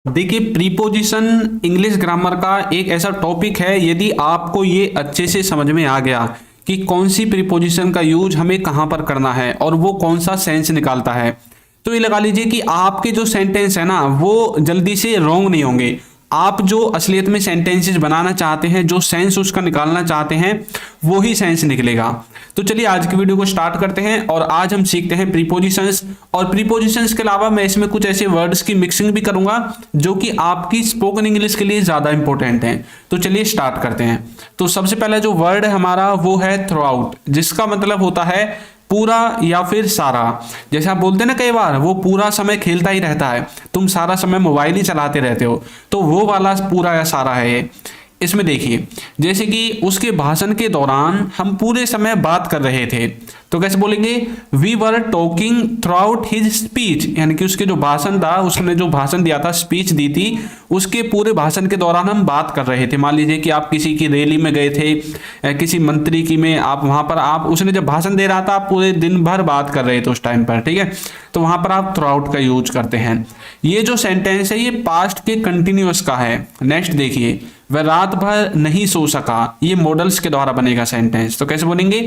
देखिए, preposition English grammar का एक ऐसा टॉपिक है, यदि आपको ये अच्छे से समझ में आ गया कि कौन सी प्रीपोजिशन का यूज हमें कहाँ पर करना है और वो कौन सा सेंस निकालता है, तो ये लगा लीजिए कि आपके जो सेंटेंस है ना वो जल्दी से रॉन्ग नहीं होंगे। आप जो असलियत में सेंटेंसेस बनाना चाहते हैं, जो सेंस उसका निकालना चाहते हैं, वो ही सेंस निकलेगा। तो चलिए आज की वीडियो को स्टार्ट करते हैं और आज हम सीखते हैं प्रीपोजिशंस। और प्रीपोजिशंस के अलावा मैं इसमें कुछ ऐसे वर्ड्स की मिक्सिंग भी करूंगा जो कि आपकी स्पोकन इंग्लिश के लिए ज्यादा इंपॉर्टेंट हैं। तो चलिए स्टार्ट करते हैं। तो सबसे पहला जो वर्ड है हमारा वो है थ्रू आउट, जिसका मतलब होता है पूरा या फिर सारा। जैसे आप बोलते हैं ना कई बार वो पूरा समय खेलता ही रहता है, तुम सारा समय मोबाइल ही चलाते रहते हो, तो वो वाला पूरा या सारा है ये। इसमें देखिए, जैसे कि उसके भाषण के दौरान हम पूरे समय बात कर रहे थे, तो कैसे बोलेंगे? We were talking throughout his speech, यानी कि उसके जो भाषण था, उसने जो भाषण दिया था, स्पीच दी थी, उसके पूरे भाषण के दौरान हम बात कर रहे थे। मान लीजिए कि आप किसी की रैली में गए थे, किसी मंत्री की में, आप वहां पर आप उसने जब भाषण दे रहा था, आप पूरे दिन भर बात कर रहे थे उस टाइम पर, ठीक है। तो वहां पर आप थ्रू आउट का यूज करते हैं। ये जो सेंटेंस है ये पास्ट के कंटिन्यूअस का है। नेक्स्ट देखिए, वह रात भर नहीं सो सका, ये मॉडल्स के द्वारा बनेगा सेंटेंस। तो कैसे बोलेंगे?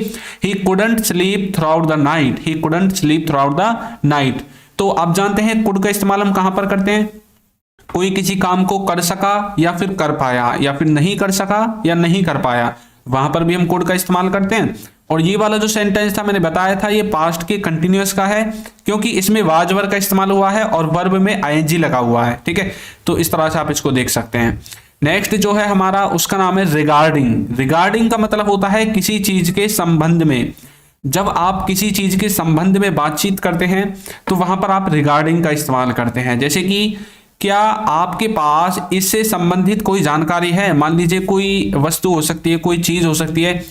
He couldn't sleep through out the night, he couldn't sleep through out the night. तो आप जानते हैं कुड का इस्तेमाल हम कहां पर करते हैं? कोई किसी काम को कर सका या फिर कर पाया, या फिर नहीं कर सका या नहीं कर पाया, वहां पर भी हम कुड का इस्तेमाल करते हैं। और ये वाला जो सेंटेंस था मैंने बताया था, ये पास्ट के कंटिन्यूअस का है, क्योंकि इसमें वाज वर्ब का इस्तेमाल हुआ है और वर्ब में आईएनजी लगा हुआ है, ठीक है। तो इस तरह से आप इसको देख सकते हैं। नेक्स्ट जो है हमारा, उसका नाम है रिगार्डिंग। रिगार्डिंग का मतलब होता है किसी चीज के संबंध में। जब आप किसी चीज के संबंध में बातचीत करते हैं तो वहां पर आप रिगार्डिंग का इस्तेमाल करते हैं। जैसे कि क्या आपके पास इससे संबंधित कोई जानकारी है? मान लीजिए कोई वस्तु हो सकती है, कोई चीज हो सकती है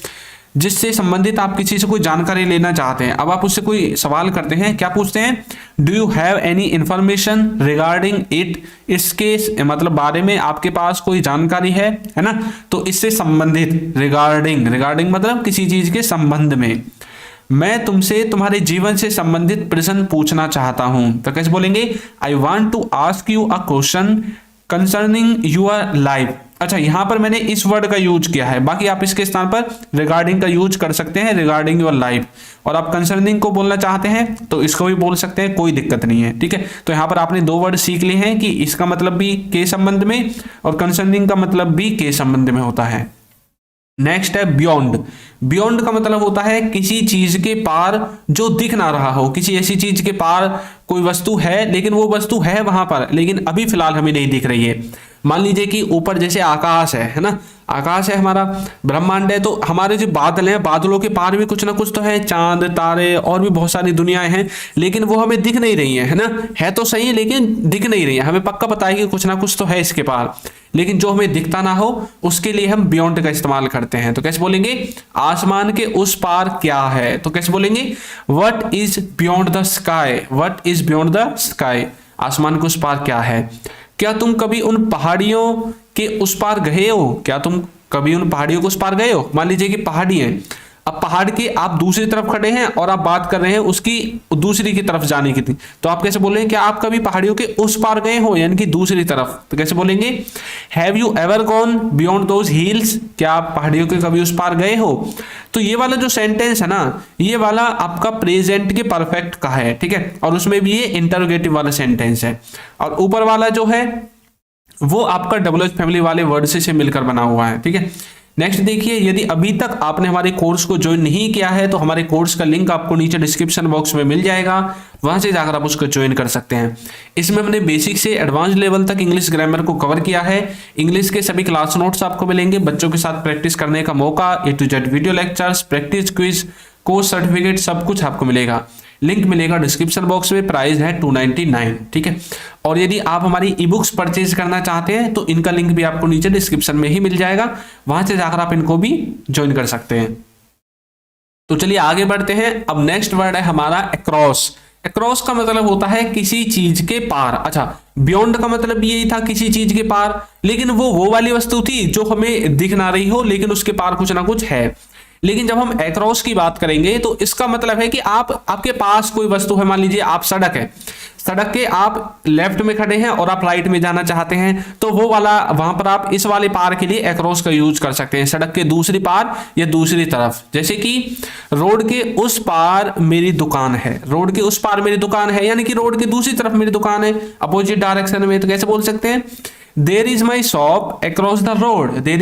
जिससे संबंधित आप किसी से कोई जानकारी लेना चाहते हैं। अब आप उससे कोई सवाल करते हैं, क्या पूछते हैं? Do you have any information regarding it, इसके मतलब बारे में आपके पास कोई जानकारी है ना। तो इससे संबंधित रिगार्डिंग, रिगार्डिंग मतलब किसी चीज के संबंध में। मैं तुमसे तुम्हारे जीवन से संबंधित प्रश्न पूछना चाहता हूं, तो कैसे बोलेंगे? I want to ask you a question concerning your life. अच्छा, यहां पर मैंने इस वर्ड का यूज किया है, बाकी आप इसके स्थान पर रिगार्डिंग का यूज कर सकते हैं, रिगार्डिंग योर लाइफ। और आप कंसर्निंग को बोलना चाहते हैं तो इसको भी बोल सकते हैं, कोई दिक्कत नहीं है, ठीक है। तो यहां पर आपने दो वर्ड सीख लिए हैं कि इसका मतलब भी के संबंध में और कंसर्निंग का मतलब भी के संबंध में होता है। नेक्स्ट है बियॉन्ड। बियॉन्ड का मतलब होता है किसी चीज के पार जो दिख ना रहा हो। किसी ऐसी चीज के पार कोई वस्तु है, लेकिन वो वस्तु है वहां पर, लेकिन अभी फिलहाल हमें नहीं दिख रही है। मान लीजिए कि ऊपर जैसे आकाश है ना, आकाश है हमारा, ब्रह्मांड है, तो हमारे जो बादल हैं, बादलों के पार भी कुछ ना कुछ तो है, चांद तारे और भी बहुत सारी दुनियाएं हैं, लेकिन वो हमें दिख नहीं रही है ना। है तो सही है लेकिन दिख नहीं रही है। हमें पक्का पता है कि कुछ ना कुछ तो है इसके पार, लेकिन जो हमें दिखता ना हो उसके लिए हम बियॉन्ड का इस्तेमाल करते हैं। तो कैसे बोलेंगे? आसमान के उस पार क्या है, तो कैसे बोलेंगे? What is beyond the sky, what is beyond the sky, आसमान के उस पार क्या है। क्या तुम कभी उन पहाड़ियों के उस पार गए हो? क्या तुम कभी उन पहाड़ियों के उस पार गए हो? मान लीजिए कि पहाड़ी है, अब पहाड़ के आप दूसरी तरफ खड़े हैं और आप बात कर रहे हैं उसकी दूसरी की तरफ जाने की थी, तो आप कैसे बोलेंगे? क्या आप कभी पहाड़ियों के उस पार गए हो, यानी कि दूसरी तरफ। तो कैसे बोलेंगे? Have you ever gone beyond those hills, क्या आप पहाड़ियों के कभी उस पार गए हो। तो ये वाला जो सेंटेंस है ना, ये वाला आपका प्रेजेंट के परफेक्ट का है, ठीक है, और उसमें भी ये इंटरोगेटिव वाला सेंटेंस है। और ऊपर वाला जो है वो आपका डबल एच फैमिली वाले वर्ड से मिलकर बना हुआ है, ठीक है। नेक्स्ट देखिए, यदि अभी तक आपने हमारे कोर्स को ज्वाइन नहीं किया है तो हमारे कोर्स का लिंक आपको नीचे डिस्क्रिप्शन बॉक्स में मिल जाएगा, वहां से जाकर आप उसको ज्वाइन कर सकते हैं। इसमें हमने बेसिक से एडवांस लेवल तक इंग्लिश ग्रामर को कवर किया है। इंग्लिश के सभी क्लास नोट्स आपको मिलेंगे, बच्चों के साथ प्रैक्टिस करने का मौका, A to Z video lectures, practice quiz, course certificate, सब कुछ आपको मिलेगा। लिंक मिलेगा डिस्क्रिप्शन बॉक्स में, प्राइस है 299, ठीक है। और यदि आप हमारी ई बुक्स परचेज करना चाहते हैं तो इनका लिंक भी आपको नीचे डिस्क्रिप्शन में ही मिल जाएगा, वहां से जाकर आप इनको भी ज्वाइन कर सकते हैं। तो चलिए आगे बढ़ते हैं। अब नेक्स्ट वर्ड है हमारा अक्रॉस। अक्रॉस का मतलब होता है किसी चीज के पार। अच्छा, बियॉन्ड का मतलब यही था किसी चीज के पार, लेकिन वो वाली वस्तु थी जो हमें दिख ना रही हो, लेकिन उसके पार कुछ ना कुछ है। लेकिन जब हम अक्रॉस की बात करेंगे तो इसका मतलब है कि आपके पास कोई वस्तु है, मान लीजिए आप सड़क है, सड़क के आप लेफ्ट में खड़े हैं और आप राइट में जाना चाहते हैं, तो वो वाला वहां पर आप इस वाले पार के लिए अक्रॉस का यूज कर सकते हैं, सड़क के दूसरी पार या दूसरी तरफ। जैसे कि रोड के उस पार मेरी दुकान है, रोड के उस पार मेरी दुकान है, यानी कि रोड के दूसरी तरफ मेरी दुकान है, अपोजिट डायरेक्शन में। तो कैसे बोल सकते हैं, there is my shop across the road, there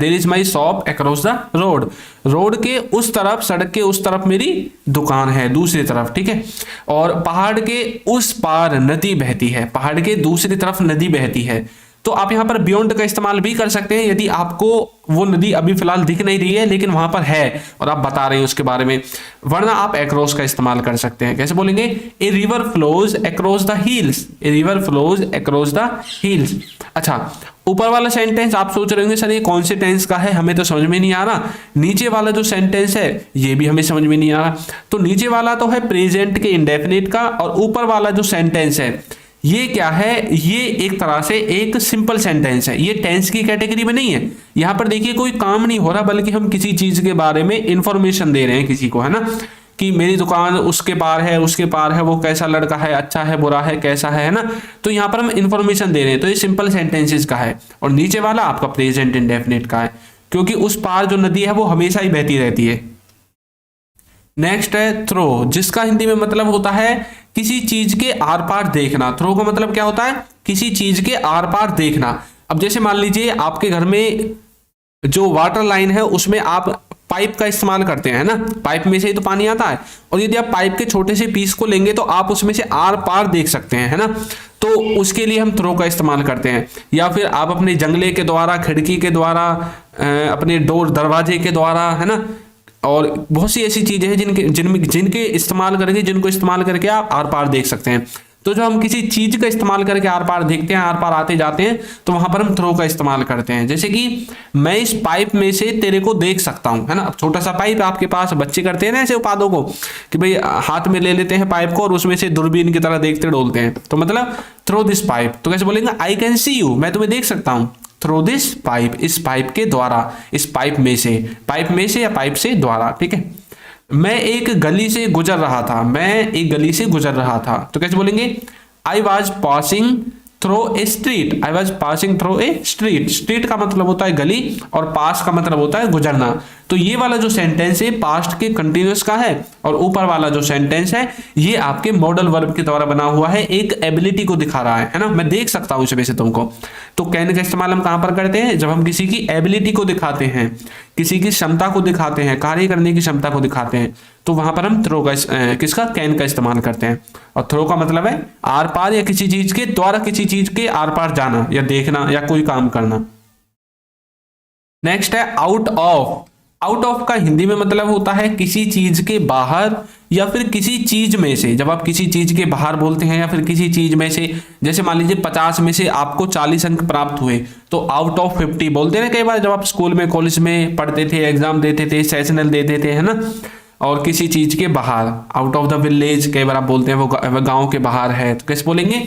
is my shop across the road. Road के उस तरफ, सड़क के उस तरफ मेरी दुकान है, दूसरी तरफ, ठीक है। और पहाड़ के उस पार नदी बहती है, पहाड़ के दूसरी तरफ नदी बहती है। तो आप यहां पर बियॉन्ड का इस्तेमाल भी कर सकते हैं यदि आपको वो नदी अभी फिलहाल दिख नहीं रही है लेकिन वहां पर है और आप बता रहे हैं उसके बारे में, वरना आप अक्रॉस का इस्तेमाल कर सकते हैं। कैसे बोलेंगे, a river flows across the hills, a river flows across the hills. अच्छा, ऊपर वाला सेंटेंस आप सोच रहे होंगे सर ये कौन से टेंस का है, हमें तो समझ में नहीं आ रहा। नीचे वाला जो सेंटेंस है ये भी हमें समझ में नहीं आ रहा। तो नीचे वाला तो है प्रेजेंट के इंडेफिनिट का, और ऊपर वाला जो सेंटेंस है ये क्या है, ये एक तरह से एक सिंपल सेंटेंस है, ये टेंस की कैटेगरी में नहीं है। यहां पर देखिए कोई काम नहीं हो रहा, बल्कि हम किसी चीज के बारे में इंफॉर्मेशन दे रहे हैं किसी को, है ना, कि मेरी दुकान उसके पार है, उसके पार है, वो कैसा लड़का है, अच्छा है, बुरा है, कैसा है ना। तो यहां पर हम इंफॉर्मेशन दे रहे हैं, तो ये सिंपल सेंटेंसेस का है। और नीचे वाला आपका प्रेजेंट इंडेफिनिट का है, क्योंकि उस पार जो नदी है वो हमेशा ही बहती रहती है। नेक्स्ट है थ्रो, जिसका हिंदी में मतलब होता है किसी चीज के आर पार देखना। थ्रो का मतलब क्या होता है, किसी चीज के आर पार देखना। अब जैसे मान लीजिए आपके घर में जो वाटर लाइन है उसमें आप पाइप का इस्तेमाल करते हैं ना, पाइप में से ही तो पानी आता है, और यदि आप पाइप के छोटे से पीस को लेंगे तो आप उसमें से आर पार देख सकते हैं, है ना। तो उसके लिए हम थ्रो का इस्तेमाल करते हैं। या फिर आप अपने जंगले के द्वारा, खिड़की के द्वारा, अपने डोर दरवाजे के द्वारा, है ना, और बहुत सी ऐसी चीजें हैं जिनको इस्तेमाल करके आप आर पार देख सकते हैं। तो जो हम किसी चीज का इस्तेमाल करके आर पार देखते हैं, आर पार आते जाते हैं, तो वहां पर हम थ्रो का इस्तेमाल करते हैं। जैसे कि मैं इस पाइप में से तेरे को देख सकता हूं, है ना। छोटा सा पाइप आपके पास, बच्चे करते हैं ना ऐसे उत्पादों को कि भाई हाथ में ले लेते हैं पाइप को और उसमें से दूरबीन की तरह देखते डोलते हैं, तो मतलब थ्रो दिस पाइप। तो कैसे बोलेंगे, आई कैन सी यू, मैं तुम्हें देख सकता हूं, थ्रो दिस पाइप, इस पाइप के द्वारा, इस पाइप में से या पाइप से द्वारा, ठीक है। मैं एक गली से गुजर रहा था, मैं एक गली से गुजर रहा था, तो कैसे बोलेंगे, I was passing throw A street, I was passing throw A street. Street का मतलब होता है गली और पास का मतलब होता है गुजरना। तो ये वाला जो सेंटेंस है पास्ट के कंटिन्यूअस का है, और ऊपर वाला जो सेंटेंस है ये आपके मॉडल वर्ब के द्वारा बना हुआ है, एक एबिलिटी को दिखा रहा है ना, मैं देख सकता हूं इसमें से तुमको। तो कैन का इस्तेमाल हम कहां पर करते हैं, जब हम किसी की एबिलिटी को दिखाते हैं, किसी की क्षमता को दिखाते हैं, कार्य करने की क्षमता को दिखाते हैं, तो वहां पर हम थ्रो का किसका, कैन का इस्तेमाल करते हैं। और थ्रो का मतलब है आर पार या किसी चीज के द्वारा किसी चीज के आर पार जाना या देखना या कोई काम करना। नेक्स्ट है आउट ऑफ। आउट ऑफ का हिंदी में मतलब होता है किसी चीज के बाहर या फिर किसी चीज में से। जब आप किसी चीज के बाहर बोलते हैं या फिर किसी चीज में से, जैसे मान लीजिए 50 में से आपको 40 अंक प्राप्त हुए, तो आउट ऑफ 50 बोलते हैं ना कई बार, जब आप स्कूल में कॉलेज में पढ़ते थे, एग्जाम देते थे, सेशनल देते थे, है ना। और किसी चीज के बाहर, आउट ऑफ द विलेज कई बार आप बोलते हैं, वो गांव के बाहर है, तो कैसे बोलेंगे,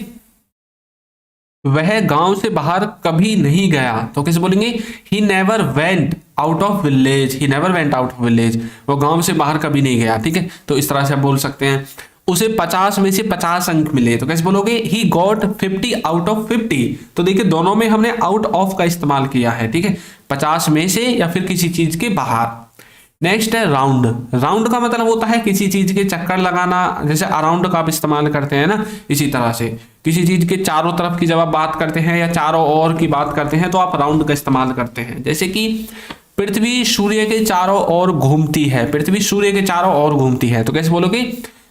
वह गांव से बाहर कभी नहीं गया, तो कैसे बोलेंगे, he never went out of village, he never went out of village, वो गांव से बाहर कभी नहीं गया, ठीक है। तो इस तरह से आप बोल सकते हैं। उसे 50 में से 50 अंक मिले, तो कैसे बोलोगे, ही गॉट 50 आउट ऑफ 50। तो देखिए दोनों में हमने आउट ऑफ का इस्तेमाल किया है, ठीक है, 50 में से या फिर किसी चीज के बाहर। नेक्स्ट है राउंड। राउंड का मतलब होता है किसी चीज के चक्कर लगाना, जैसे अराउंड का आप इस्तेमाल करते हैं ना, इसी तरह से किसी चीज के चारों तरफ की जब आप बात करते हैं या चारों ओर की बात करते हैं तो आप राउंड का इस्तेमाल करते हैं। जैसे कि पृथ्वी सूर्य के चारों ओर घूमती है, पृथ्वी सूर्य के चारों ओर घूमती है, तो कैसे बोलोगे,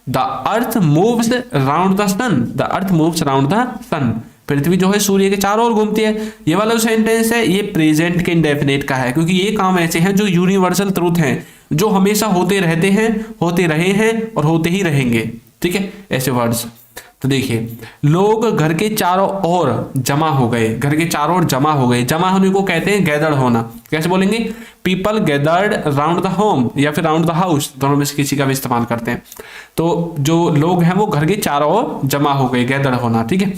the earth moves round the sun, the earth moves round the sun, पृथ्वी जो है सूर्य के चारों ओर घूमती है। ये वाला जो सेंटेंस है ये प्रेजेंट के इंडेफिनिट का है, क्योंकि ये काम ऐसे हैं जो यूनिवर्सल ट्रूथ हैं, जो हमेशा होते रहते हैं, होते रहे हैं और होते ही रहेंगे, ठीक है, ऐसे वर्ड्स। तो देखिए, लोग घर के चारों ओर जमा हो गए, घर के चारों ओर जमा हो गए, जमा होने को कहते हैं गैदर्ड होना। कैसे बोलेंगे, people gathered round the home या फिर राउंड द हाउस, दोनों में से किसी का भी इस्तेमाल करते हैं। तो जो लोग हैं वो घर के चारों ओर जमा हो गए, गैदर्ड होना, ठीक है।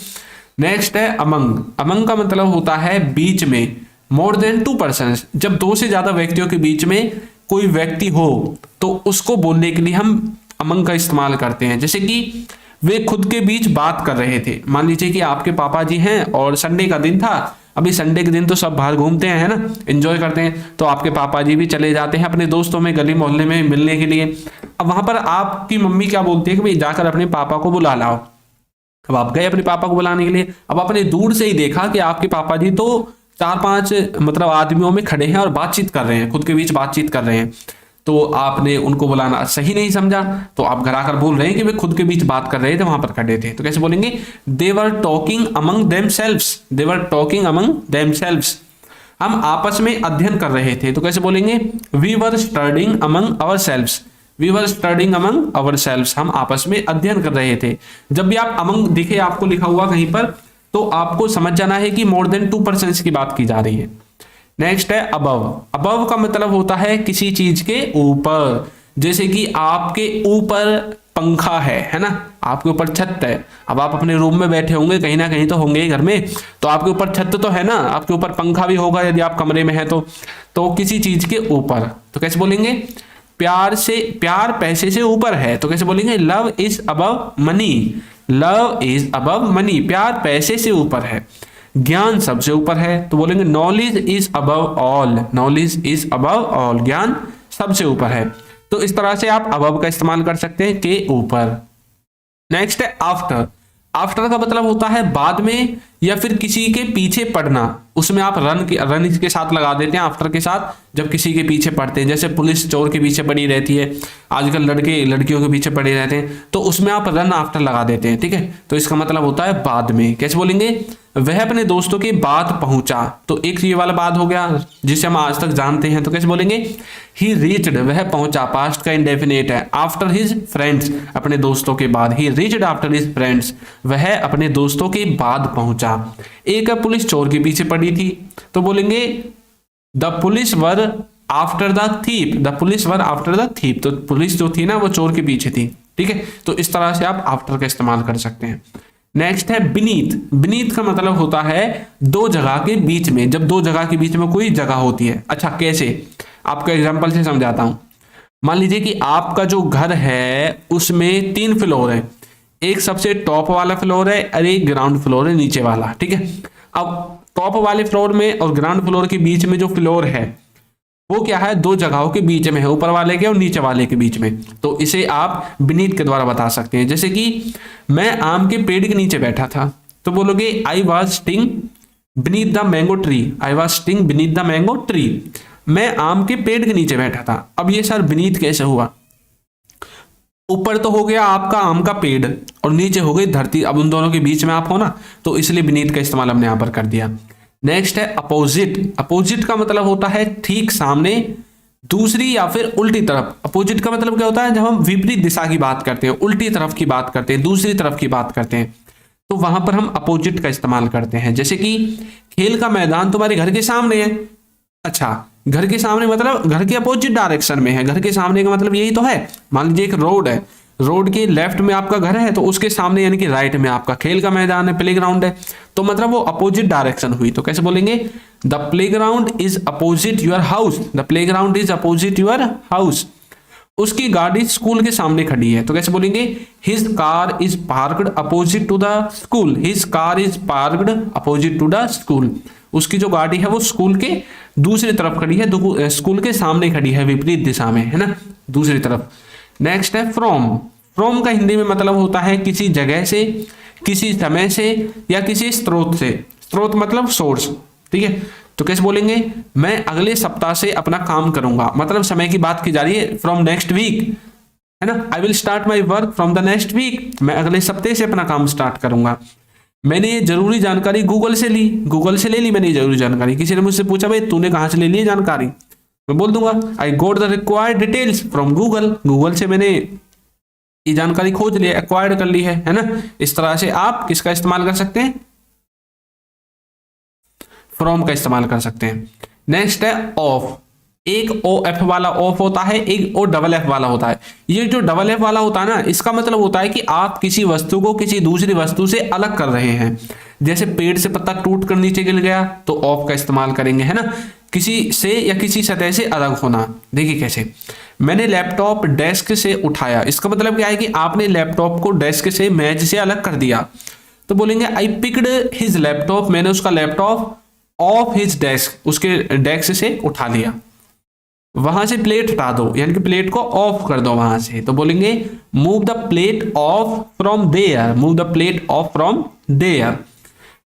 नेक्स्ट है अमंग। अमंग का मतलब होता है बीच में, मोर देन 2 पर्सन, जब 2 से ज्यादा व्यक्तियों के बीच में कोई व्यक्ति हो तो उसको बोलने के लिए हम अमंग का इस्तेमाल करते हैं। जैसे कि वे खुद के बीच बात कर रहे थे। मान लीजिए कि आपके पापा जी हैं और संडे का दिन था। अभी संडे के दिन तो सब बाहर घूमते हैं, है ना, एंजॉय करते हैं। तो आपके पापा जी भी चले जाते हैं अपने दोस्तों में, गली मोहल्ले में मिलने के लिए। अब वहां पर आपकी मम्मी क्या बोलती है कि भाई जाकर अपने पापा को बुला लाओ। अब आप गए अपने पापा को बुलाने के लिए। अब आपने दूर से ही देखा कि आपके पापा जी तो 4-5 मतलब आदमियों में खड़े हैं और बातचीत कर रहे हैं, खुद के बीच बातचीत कर रहे हैं। तो आपने उनको बुलाना सही नहीं समझा, तो आप घर आकर बोल रहे हैं कि वे खुद के बीच बात कर रहे थे, वहां पर खड़े थे। तो कैसे बोलेंगे? They were talking among themselves. They were talking among themselves. हम आपस में अध्ययन कर रहे थे। तो कैसे बोलेंगे? We were studying among ourselves. We were studying among ourselves. हम आपस में अध्ययन कर रहे थे। जब भी आप अमंग दिखे आपको लिखा हुआ कहीं पर, तो आपको समझ जाना है कि मोर देन 2% की बात की जा रही है। नेक्स्ट है अबव। अबव का मतलब होता है किसी चीज के ऊपर। जैसे कि आपके ऊपर पंखा है ना, आपके ऊपर छत है। अब आप अपने रूम में बैठे होंगे, कहीं ना कहीं तो होंगे ही घर में, तो आपके ऊपर छत तो है ना, आपके ऊपर पंखा भी होगा यदि आप कमरे में है तो किसी चीज के ऊपर। तो कैसे बोलेंगे? प्यार पैसे से ऊपर है। तो कैसे बोलेंगे? Love is above money. Love is above money. प्यार पैसे से ऊपर है। ज्ञान सबसे ऊपर है। तो बोलेंगे knowledge is above all. Knowledge is above all. ज्ञान सबसे ऊपर है। तो इस तरह से आप अबव का इस्तेमाल कर सकते हैं, के ऊपर। नेक्स्ट है आफ्टर। आफ्टर का मतलब होता है बाद में या फिर किसी के पीछे पड़ना। उसमें आप रन के साथ लगा देते हैं, आफ्टर के साथ, जब किसी के पीछे पड़ते हैं। जैसे पुलिस चोर के पीछे पड़ी रहती है, आजकल लड़के लड़कियों के पीछे पड़े रहते हैं, तो उसमें आप रन आफ्टर लगा देते हैं। ठीक है, तो इसका मतलब होता है बाद में। कैसे बोलेंगे? वह अपने दोस्तों के बाद पहुंचा। तो एक ये वाला बाद हो गया जिसे हम आज तक जानते हैं। तो कैसे बोलेंगे? ही रीच्ड। वह पहुंचा, पास्ट का इंडेफिनेट है। आफ्टर हिज फ्रेंड्स, अपने दोस्तों के बाद। ही रीच्ड आफ्टर हिज फ्रेंड्स। वह अपने दोस्तों के बाद पहुंचा। एक पुलिस चोर के पीछे पड़ी थी। तो बोलेंगे the police were after the thief. The police were after the thief. तो पुलिस जो थी ना वो चोर के पीछे थी। ठीक है, तो इस तरह से आप आफ्टर का इस्तेमाल कर सकते हैं। नेक्स्ट है बीनीथ। बीनीथ का मतलब होता है दो जगह के बीच में। जब दो जगह के बीच में कोई जगह होती है। अच्छा, कैसे? आपको एग्जांपल से समझाता हूं। मान लीजिए कि आपका जो घर है उसमें 3 फ्लोर है। एक सबसे टॉप वाला फ्लोर है और एक ग्राउंड फ्लोर है, नीचे वाला। ठीक है, अब टॉप वाले फ्लोर में और ग्राउंड फ्लोर के बीच में जो फ्लोर है वो क्या है? 2 जगहों के बीच में है, ऊपर वाले के और नीचे वाले के बीच में। तो इसे आप बीनीथ के द्वारा बता सकते हैं। जैसे कि मैं आम के पेड़ के नीचे बैठा था। तो बोलोगे I was sitting beneath the mango tree. I was sitting beneath the mango tree. मैं आम के पेड़ के नीचे बैठा था। अब ये सर बीनीथ कैसे हुआ? ऊपर तो हो गया आपका आम का पेड़ और नीचे हो गई धरती। अब उन दोनों के बीच में आप हो ना, तो इसलिए बीनीथ का इस्तेमाल हमने यहां पर कर दिया। नेक्स्ट है अपोजिट। अपोजिट का मतलब होता है ठीक सामने, दूसरी या फिर उल्टी तरफ। अपोजिट का मतलब क्या होता है? जब हम विपरीत दिशा की बात करते हैं, उल्टी तरफ की बात करते हैं, दूसरी तरफ की बात करते हैं, तो वहां पर हम अपोजिट का इस्तेमाल करते हैं। जैसे कि खेल का मैदान तुम्हारे घर के सामने है। अच्छा, घर के सामने मतलब घर के अपोजिट डायरेक्शन में है। घर के सामने का मतलब यही तो है। मान लीजिए एक रोड है, रोड के लेफ्ट में आपका घर है, तो उसके सामने यानी कि राइट में आपका खेल का मैदान है, प्लेग्राउंड है। तो मतलब वो अपोजिट डायरेक्शन हुई। तो कैसे बोलेंगे? The playground is opposite your house. The playground is opposite your house. उसकी गाड़ी स्कूल के सामने खड़ी है। तो कैसे बोलेंगे? His car is parked opposite to the school. His car is parked opposite to the school. उसकी जो गाड़ी है वो स्कूल के दूसरी तरफ खड़ी है, स्कूल के सामने खड़ी है, विपरीत दिशा में, है ना, दूसरी तरफ। नेक्स्ट है फ्रॉम। फ्रॉम का हिंदी में मतलब होता है किसी जगह से, किसी समय से या किसी स्रोत से। स्रोत मतलब सोर्स। ठीक है, तो कैसे बोलेंगे? मैं अगले सप्ताह से अपना काम करूंगा। मतलब समय की बात की जा रही है। फ्रॉम नेक्स्ट वीक, है ना, I will start my work from the next week. मैं अगले सप्ताह से अपना काम स्टार्ट करूंगा। मैंने ये जरूरी जानकारी गूगल से ली। गूगल से ले ली मैंने ये जरूरी जानकारी। किसी ने मुझसे पूछा भाई तूने कहां से ले ली जानकारी, मैं बोल दूंगा I got the required details from Google. Google से मैंने ये जानकारी खोज ली, एक्वायर्ड कर ली है ना। इस तरह से आप किसका इस्तेमाल कर सकते हैं? फ्रॉम का इस्तेमाल कर सकते हैं। नेक्स्ट है ऑफ। एक ओ एफ वाला ऑफ होता है, एक ओ डबल एफ वाला होता है। ये जो डबल एफ वाला होता है ना, इसका मतलब होता है कि आप किसी वस्तु को किसी दूसरी वस्तु से अलग कर रहे हैं। जैसे पेड़ से पत्ता टूट कर नीचे गिर गया तो ऑफ का इस्तेमाल करेंगे, है ना। किसी से या किसी सतह से अलग होना। देखिए कैसे, मैंने लैपटॉप डेस्क से उठाया, इसका मतलब क्या है कि आपने लैपटॉप को डेस्क से, मेज से अलग कर दिया। तो बोलेंगे आई पिक्ड हिज लैपटॉप, मैंने उसका लैपटॉप ऑफ हिज डेस्क, उसके डेस्क से उठा लिया। वहां से प्लेट हटा दो, यानी कि प्लेट को ऑफ कर दो वहां से। तो बोलेंगे move the plate off from there, move the plate off from there.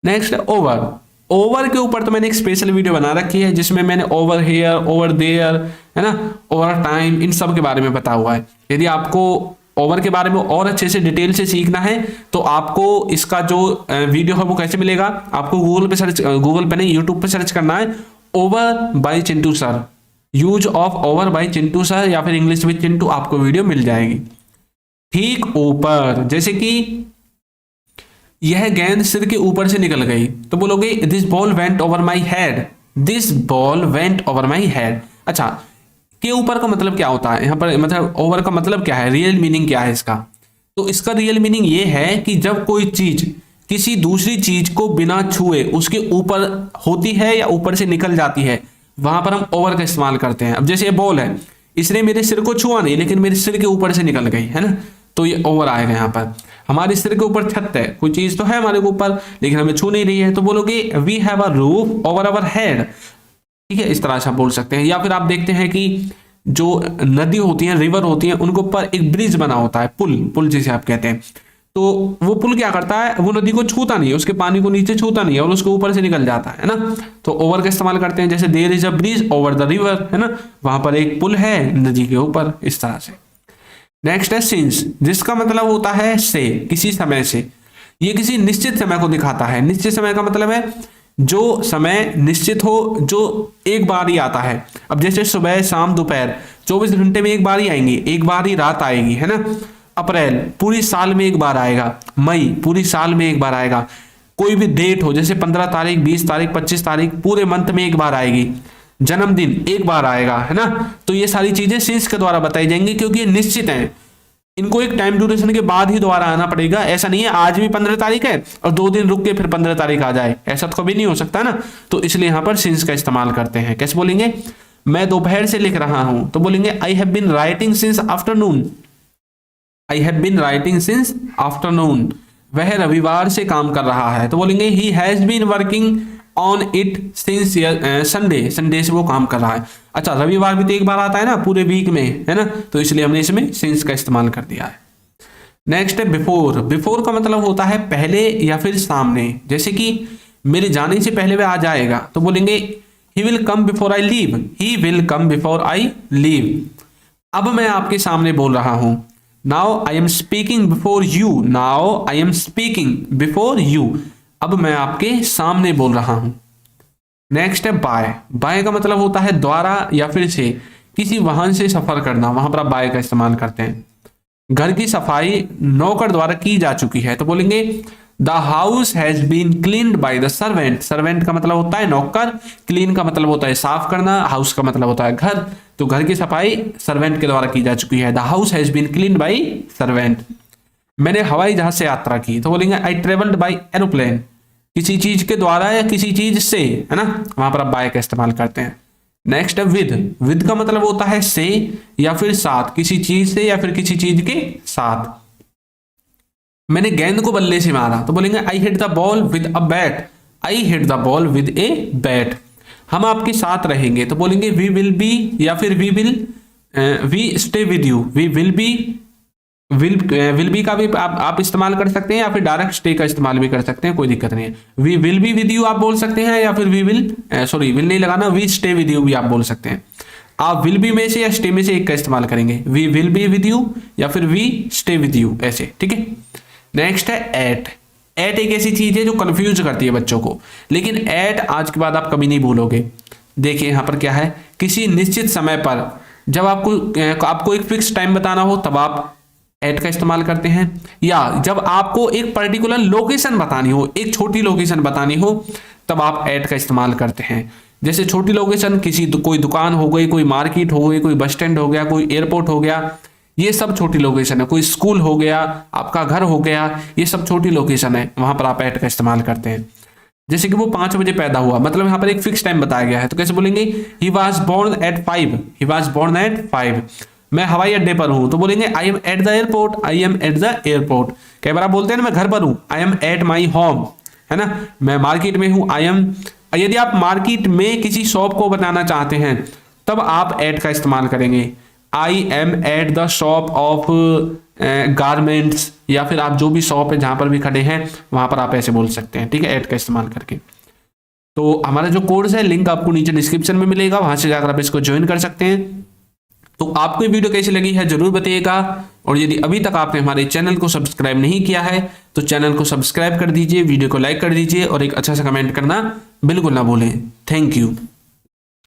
Next over, over के ऊपर तो मैंने एक स्पेशल वीडियो बना रखी है जिसमें मैंने ओवर हेयर, ओवर देयर, है ना, ओवर टाइम, इन सब के बारे में बता हुआ है। यदि आपको ओवर के बारे में और अच्छे से डिटेल से सीखना है तो आपको इसका जो वीडियो है वो कैसे मिलेगा, आपको गूगल पे सर्च, गूगल पे नहीं यूट्यूब पे सर्च करना है over by Chintu sir, use of over by Chintu sir, या फिर इंग्लिश विद चिंटू, आपको वीडियो मिल जाएगी। ठीक ऊपर, जैसे कि यह गेंद सिर के ऊपर से निकल गई, तो बोलोगे this ball went over my head, this ball went over my head. अच्छा, के ऊपर का मतलब क्या होता है यहाँ पर, मतलब ओवर का मतलब क्या है, रियल मीनिंग क्या है इसका? तो इसका रियल मीनिंग ये है कि जब कोई चीज किसी दूसरी चीज को बिना छुए उसके ऊपर होती है या ऊपर से निकल जाती है, वहां पर हम ओवर का इस्तेमाल करते हैं। अब जैसे ये बॉल है, इसने मेरे सिर को छुआ नहीं लेकिन मेरे सिर के ऊपर से निकल गई, है ना, तो ये ओवर आएगा। यहाँ पर हमारे सिर के ऊपर छत है, कोई चीज तो है हमारे ऊपर लेकिन हमें छू नहीं रही है, तो बोलोगे we have a roof over our head. ठीक है, इस तरह से आप बोल सकते हैं। या फिर आप देखते हैं कि जो नदी होती है, रिवर होती है, उनके ऊपर एक ब्रिज बना होता है, पुल, पुल जिसे आप कहते हैं, तो वो पुल क्या करता है, वो नदी को छूता नहीं है, उसके पानी को नीचे छूता नहीं है और उसके ऊपर से निकल जाता है ना, तो ओवर का इस्तेमाल करते हैं। जैसे there is a bridge over the river, है ना, वहां पर एक पुल है नदी के ऊपर, इस तरह से। नेक्स्ट है सिंस, जिसका मतलब होता है से, किसी समय से, ये किसी निश्चित समय को दिखाता है। निश्चित समय का मतलब है जो समय निश्चित हो, जो एक बार ही आता है। अब जैसे सुबह, शाम, दोपहर, 24 घंटे में एक बार ही आएंगी, एक बार ही रात आएगी, है ना। अप्रैल पूरी साल में एक बार आएगा, मई पूरी साल में एक बार आएगा। कोई भी डेट हो, जैसे 15 तारीख, 20 तारीख, 25 तारीख, पूरे मंथ में एक बार आएगी। जन्मदिन एक बार आएगा, है ना। तो ये सारी चीजें सिंस के द्वारा बताई जाएंगी क्योंकि ये निश्चित है, इनको एक टाइम ड्यूरेशन के बाद ही दोबारा आना पड़ेगा। ऐसा नहीं है आज भी 15 तारीख है और 2 दिन रुक के फिर 15 तारीख आ जाए, ऐसा तो कभी नहीं हो सकता ना। तो इसलिए यहां पर सिंस का इस्तेमाल करते हैं। कैसे बोलेंगे, मैं दोपहर से लिख रहा हूं, तो बोलेंगे I have been writing since afternoon, I have been writing since afternoon. वह रविवार से काम कर रहा है, तो बोलेंगे he has been working on it since Sunday, Sunday से वो काम कर रहा है। अच्छा, रविवार भी तो एक बार आता है ना पूरे वीक में, है ना, तो इसलिए हमने इसमें सिंस का इस्तेमाल कर दिया है। नेक्स्ट है बिफोर। बिफोर का मतलब होता है पहले या फिर सामने। जैसे कि मेरे जाने से पहले वह आ जाएगा, तो बोलेंगे he will come before I leave, he will come before I leave. अब मैं आपके सामने बोल रहा हूं, now I am speaking before you, now I am speaking before you. अब मैं आपके सामने बोल रहा हूं। नेक्स्ट है बाय। बाय का मतलब होता है द्वारा या फिर से, किसी वाहन से सफर करना, वहां पर आप बाय का इस्तेमाल करते हैं। घर की सफाई नौकर द्वारा की जा चुकी है, तो बोलेंगे the house has been cleaned by the servant. Servant का मतलब होता है नौकर, क्लीन का मतलब होता है साफ करना, हाउस का मतलब होता है घर, तो घर की सफाई सर्वेंट के द्वारा की जा चुकी है। The house has been cleaned by servant. मैंने हवाई जहाज से यात्रा की, तो बोलेंगे आई ट्रेवल्ड बाय एरोप्लेन। किसी चीज के द्वारा या किसी चीज से, है ना, वहां पर आप बाय का इस्तेमाल करते हैं। नेक्स्ट है विद। विद का मतलब होता है से या फिर साथ, किसी चीज से या फिर किसी चीज के साथ। मैंने गेंद को बल्ले से मारा, तो बोलेंगे I hit the ball with a bat, I hit the ball with a bat. हम आपके साथ रहेंगे, तो बोलेंगे वी विल बी या फिर we will, we stay with you. We will be, will be का भी आप इस्तेमाल कर सकते हैं या फिर डायरेक्ट स्टे का इस्तेमाल भी कर सकते हैं, कोई दिक्कत नहीं है। We will be with you आप बोल सकते हैं, या फिर वी विल, सॉरी विल नहीं लगाना, वी स्टे विद यू भी आप बोल सकते हैं। आप विल बी में से या स्टे में से एक का इस्तेमाल करेंगे, we will be with you या फिर वी स्टे विद यू, ऐसे, ठीक है। नेक्स्ट है एट। एट एक ऐसी चीज है जो कंफ्यूज करती है बच्चों को, लेकिन एट आज के बाद आप कभी नहीं भूलोगे। देखिए यहां पर क्या है, किसी निश्चित समय पर, जब आपको एक फिक्स टाइम बताना हो तब आप एट का इस्तेमाल करते हैं, या जब आपको एक पर्टिकुलर लोकेशन बतानी हो, एक छोटी लोकेशन बतानी हो, तब आप एट का इस्तेमाल करते हैं। जैसे छोटी लोकेशन कोई दुकान हो गई, कोई मार्केट हो गई, कोई बस स्टैंड हो गया, कोई एयरपोर्ट हो गया, ये सब छोटी लोकेशन है। कोई स्कूल हो गया, आपका घर हो गया, ये सब छोटी लोकेशन है, वहां पर आप एट का इस्तेमाल करते हैं। जैसे कि वो 5 बजे पैदा हुआ, मतलब यहाँ पर एक फिक्स टाइम बताया गया है, तो कैसे बोलेंगे he was born at 5, he was born at 5। मैं हवाई अड्डे पर हूं तो बोलेंगे I am at the airport, I am at the airport. कई बार आप बोलते हैं ना मैं घर पर हूं, आई एम एट माई होम, है ना। मैं मार्केट में हूं, आई एम। यदि आप मार्केट में किसी शॉप को बताना चाहते हैं तब आप एट का इस्तेमाल करेंगे, आई am at the shop of garments, या फिर आप जो भी शॉप है जहां पर भी खड़े हैं वहां पर आप ऐसे बोल सकते हैं, ठीक है, एट का इस्तेमाल करके। तो हमारा जो कोर्स है लिंक आपको नीचे डिस्क्रिप्शन में मिलेगा, वहां से जाकर आप इसको ज्वाइन कर सकते हैं। तो आपको ये वीडियो कैसी लगी है जरूर बताइएगा, और यदि अभी तक आपने हमारे चैनल को सब्सक्राइब नहीं किया है तो चैनल को सब्सक्राइब कर दीजिए, वीडियो को लाइक कर दीजिए और एक अच्छा सा कमेंट करना बिल्कुल ना भूलें। Thank you.